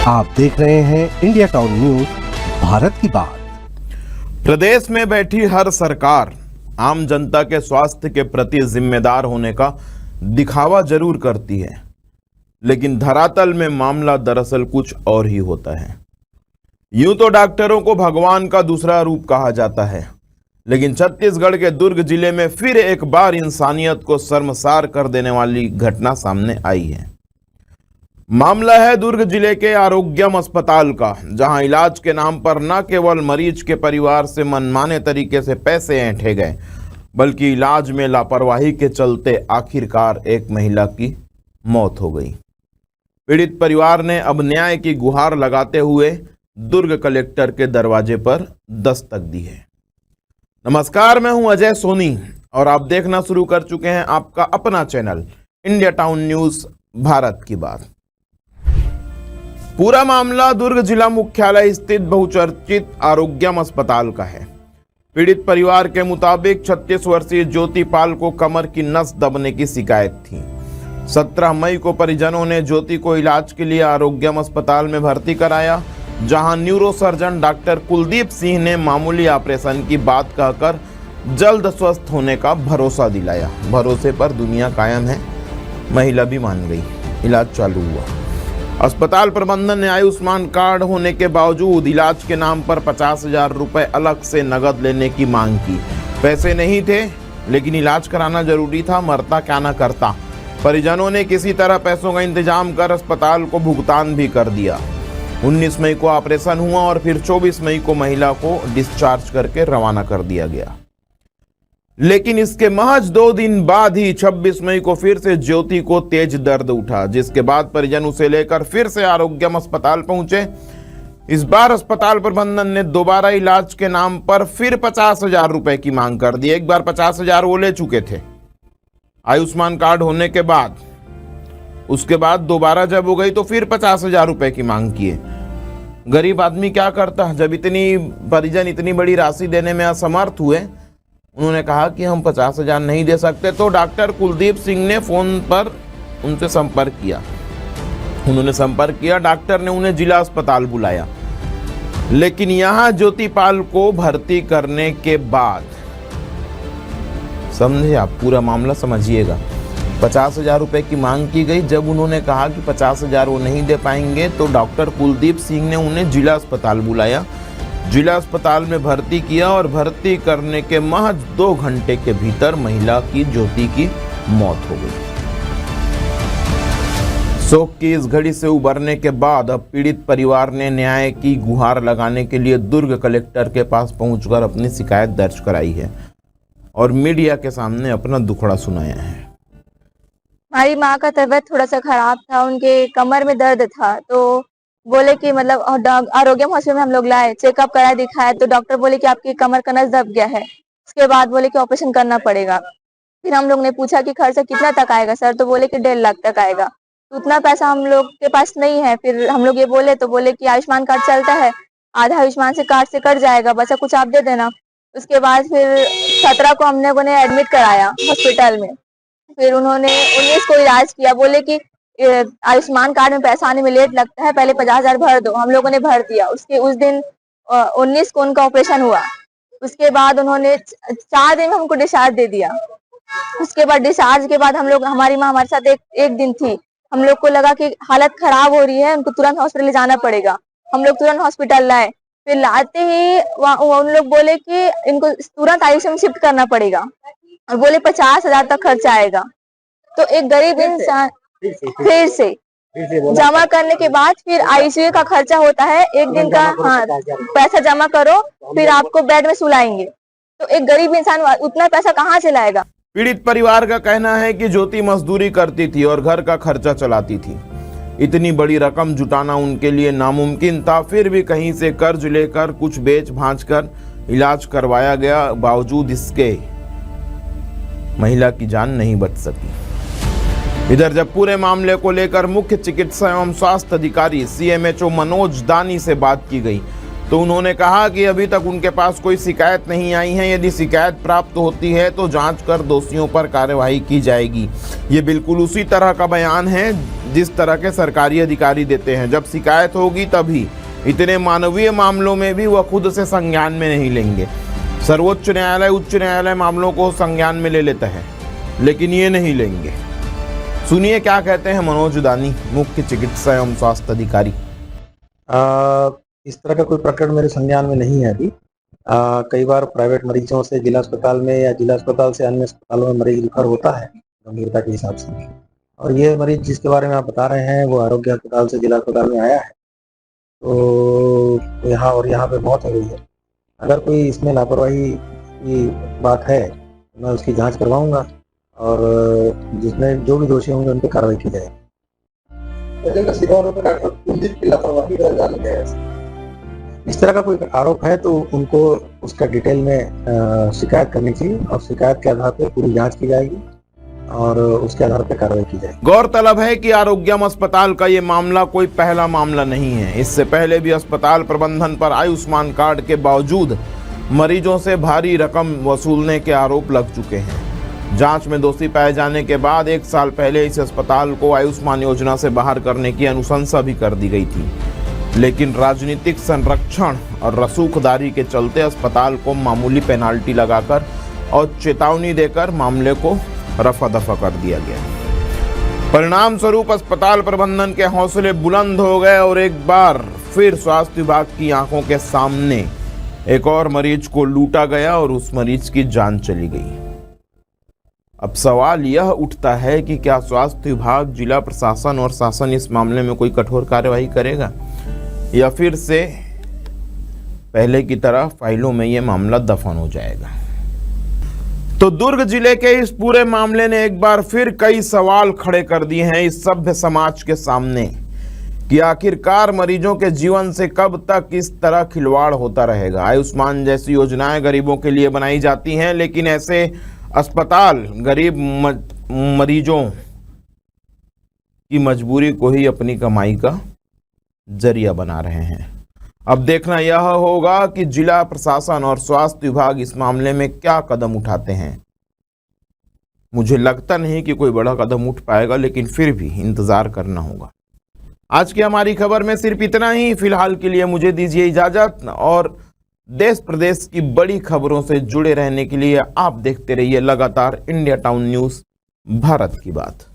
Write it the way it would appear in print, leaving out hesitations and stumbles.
आप देख रहे हैं इंडिया टाउन न्यूज, भारत की बात। प्रदेश में बैठी हर सरकार आम जनता के स्वास्थ्य के प्रति जिम्मेदार होने का दिखावा जरूर करती है, लेकिन धरातल में मामला दरअसल कुछ और ही होता है। यूं तो डॉक्टरों को भगवान का दूसरा रूप कहा जाता है, लेकिन छत्तीसगढ़ के दुर्ग जिले में फिर एक बार इंसानियत को शर्मसार कर देने वाली घटना सामने आई है। मामला है दुर्ग जिले के आरोग्यम अस्पताल का, जहां इलाज के नाम पर न केवल मरीज के परिवार से मनमाने तरीके से पैसे ऐंठे गए, बल्कि इलाज में लापरवाही के चलते आखिरकार एक महिला की मौत हो गई। पीड़ित परिवार ने अब न्याय की गुहार लगाते हुए दुर्ग कलेक्टर के दरवाजे पर दस्तक दी है। नमस्कार, मैं हूं अजय सोनी और आप देखना शुरू कर चुके हैं आपका अपना channel India town news, Bharat की बात। पूरा मामला दुर्ग जिला मुख्यालय स्थित बहुचर्चित आरोग्यम अस्पताल का है। पीड़ित परिवार के मुताबिक 36 वर्षीय ज्योति पाल को कमर की नस दबने की शिकायत थी। 17 मई को परिजनों ने ज्योति को इलाज के लिए आरोग्यम अस्पताल में भर्ती कराया, जहां न्यूरोसर्जन डॉक्टर कुलदीप सिंह ने मामूली ऑपरेशन की बात कहकर जल्द स्वस्थ होने का भरोसा दिलाया। भरोसे पर दुनिया कायम है, महिला भी मान गई। इलाज चालू हुआ। अस्पताल प्रबंधन ने आयुष्मान कार्ड होने के बावजूद इलाज के नाम पर 50,000 रुपए अलग से नगद लेने की मांग की। पैसे नहीं थे, लेकिन इलाज कराना जरूरी था, मरता क्या ना करता। परिजनों ने किसी तरह पैसों का इंतजाम कर अस्पताल को भुगतान भी कर दिया। 19 मई को ऑपरेशन हुआ और फिर 24 मई को महिला को डिस्चार्ज करके रवाना कर दिया गया। लेकिन इसके महज 2 दिन बाद ही 26 मई को फिर से ज्योति को तेज दर्द उठा, जिसके बाद परिजन उसे लेकर फिर से आरोग्यम अस्पताल पहुंचे। इस बार अस्पताल प्रबंधन ने दोबारा इलाज के नाम पर फिर 50,000 रुपए की मांग कर दी। एक बार 50,000 वो ले चुके थे आयुष्मान कार्ड होने के बाद। उसके बाद दोबारा जब हो गई तो फिर 50,000 रुपए की मांग किए। गरीब आदमी क्या करता, जब इतनी परिजन इतनी बड़ी राशि देने में असमर्थ हुए, उन्होंने कहा कि हम 50,000 नहीं दे सकते। तो डॉक्टर कुलदीप सिंह ने फोन पर उनसे संपर्क किया। उन्होंने संपर्क किया, डॉक्टर ने उन्हें जिला अस्पताल बुलाया। लेकिन यहां ज्योति पाल को भर्ती करने के बाद, समझे आप, पूरा मामला समझिएगा, 50,000 रुपए की मांग की गई। जब उन्होंने कहा कि 50,000 वो नहीं दे पाएंगे, तो डॉक्टर कुलदीप सिंह ने उन्हें जिला अस्पताल बुलाया, जिला अस्पताल में भर्ती किया और भर्ती करने के महज 2 घंटे के भीतर महिला की ज्योति की मौत हो गई। शोक की इस घड़ी से उबरने के बाद अब पीड़ित परिवार ने न्याय की गुहार लगाने के लिए दुर्ग कलेक्टर के पास पहुंचकर अपनी शिकायत दर्ज कराई है और मीडिया के सामने अपना दुखड़ा सुनाया है। हमारी माँ का तबीयत थोड़ा सा खराब था, उनके कमर में दर्द था, तो बोले कि मतलब आरोग्यम हॉस्पिटल में हम लोग लाए, चेकअप कराए, दिखाए, तो डॉक्टर बोले कि आपकी कमर का नस दब गया है। उसके बाद बोले कि ऑपरेशन करना पड़ेगा। फिर हम लोग ने पूछा कि खर्चा कितना तक आएगा सर, तो बोले कि 1.5 लाख तक आएगा। तो उतना पैसा हम लोग के पास नहीं है। फिर हम लोग ये बोले तो बोले कि आयुष्मान कार्ड चलता है, आधा आयुष्मान से कार्ड से कट जाएगा, बचा कुछ आप दे देना। उसके बाद फिर 17 को हमने उन्हें एडमिट कराया हॉस्पिटल में। फिर उन्होंने 19 को इलाज किया। बोले कि आयुष्मान कार्ड में पैसा आने में लेट लगता है, पहले 50,000 भर दो। हम लोगों ने भर दिया। उस दिन 19 को उनका ऑपरेशन हुआ। उसके बाद उन्होंने 4 दिन में हमको डिस्चार्ज दे दिया। उसके बाद डिस्चार्ज के बाद हम लोग, हमारी माँ हमारे साथ एक दिन थी। हम लोग को लगा कि हालत खराब हो रही है, उनको तुरंत हॉस्पिटल ले जाना पड़ेगा। हम लोग तुरंत हॉस्पिटल लाए। फिर लाते ही उन लोग बोले कि इनको तुरंत आईसीयू में शिफ्ट करना पड़ेगा और बोले 50,000 तक खर्चा आएगा। तो एक गरीब इंसान फिर से जमा करने के बाद फिर आईसीयू का खर्चा होता है, एक दिन का। हाँ, पैसा जमा करो, फिर आपको बेड में सुलाएंगे। तो एक गरीब इंसान उतना पैसा कहाँ से लाएगा। पीड़ित परिवार का कहना है कि ज्योति मजदूरी करती थी और घर का खर्चा चलाती थी। इतनी बड़ी रकम जुटाना उनके लिए नामुमकिन था। फिर भी कहीं से कर्ज लेकर कुछ बेच भांज कर इलाज करवाया गया, बावजूद इसके महिला की जान नहीं बच सकी। इधर जब पूरे मामले को लेकर मुख्य चिकित्सा एवं स्वास्थ्य अधिकारी CMHO मनोज दानी से बात की गई, तो उन्होंने कहा कि अभी तक उनके पास कोई शिकायत नहीं आई है। यदि शिकायत प्राप्त होती है तो जांच कर दोषियों पर कार्यवाही की जाएगी। ये बिल्कुल उसी तरह का बयान है जिस तरह के सरकारी अधिकारी देते हैं। जब शिकायत होगी तभी, इतने मानवीय मामलों में भी वह खुद से संज्ञान में नहीं लेंगे। सर्वोच्च न्यायालय, उच्च न्यायालय मामलों को संज्ञान में ले लेता है, लेकिन ये नहीं लेंगे। सुनिए क्या कहते हैं मनोज दानी, मुख्य चिकित्सा एवं स्वास्थ्य अधिकारी। इस तरह का कोई प्रकरण मेरे संज्ञान में नहीं है अभी। कई बार प्राइवेट मरीजों से जिला अस्पताल में या जिला अस्पताल से अन्य अस्पतालों में मरीज रिफर होता है गंभीरता के हिसाब से, और ये मरीज जिसके बारे में आप बता रहे हैं वो आरोग्य अस्पताल से जिला अस्पताल में आया है। तो यहाँ पे मौत हो गई है। अगर कोई इसमें लापरवाही की बात है तो मैं उसकी जांच करवाऊंगा और जिसमें जो भी दोषी होंगे उन पर कार्रवाई की जाएगी। इस तरह का कोई आरोप है तो उनको उसका डिटेल में शिकायत करनी चाहिए और शिकायत के आधार पर पूरी जांच की जाएगी और उसके आधार पर कार्रवाई की जाएगी। गौरतलब है कि आरोग्यम अस्पताल का ये मामला कोई पहला मामला नहीं है। इससे पहले भी अस्पताल प्रबंधन पर आयुष्मान कार्ड के बावजूद मरीजों से भारी रकम वसूलने के आरोप लग चुके हैं। जांच में दोषी पाए जाने के बाद 1 साल पहले इस अस्पताल को आयुष्मान योजना से बाहर करने की अनुशंसा भी कर दी गई थी, लेकिन राजनीतिक संरक्षण और रसूखदारी के चलते अस्पताल को मामूली पेनाल्टी लगाकर और चेतावनी देकर मामले को रफा दफा कर दिया गया। परिणाम स्वरूप अस्पताल प्रबंधन के हौसले बुलंद हो गए और एक बार फिर स्वास्थ्य विभाग की आंखों के सामने एक और मरीज को लूटा गया और उस मरीज की जान चली गई। अब सवाल यह उठता है कि क्या स्वास्थ्य विभाग, जिला प्रशासन और शासन इस मामले में कोई कठोर कार्यवाही करेगा या फिर से पहले की तरह फाइलों में यह मामला दफन हो जाएगा। तो दुर्ग जिले के इस पूरे मामले ने एक बार फिर कई सवाल खड़े कर दिए हैं इस सभ्य समाज के सामने कि आखिरकार मरीजों के जीवन से कब तक इस तरह खिलवाड़ होता रहेगा। आयुष्मान जैसी योजनाएं गरीबों के लिए बनाई जाती हैं, लेकिन ऐसे अस्पताल गरीब मरीजों की मजबूरी को ही अपनी कमाई का जरिया बना रहे हैं। अब देखना यह होगा कि जिला प्रशासन और स्वास्थ्य विभाग इस मामले में क्या कदम उठाते हैं। मुझे लगता नहीं कि कोई बड़ा कदम उठ पाएगा, लेकिन फिर भी इंतजार करना होगा। आज की हमारी खबर में सिर्फ इतना ही। फिलहाल के लिए मुझे दीजिए इजाजत और देश प्रदेश की बड़ी खबरों से जुड़े रहने के लिए आप देखते रहिए लगातार इंडिया टाउन न्यूज़, भारत की बात।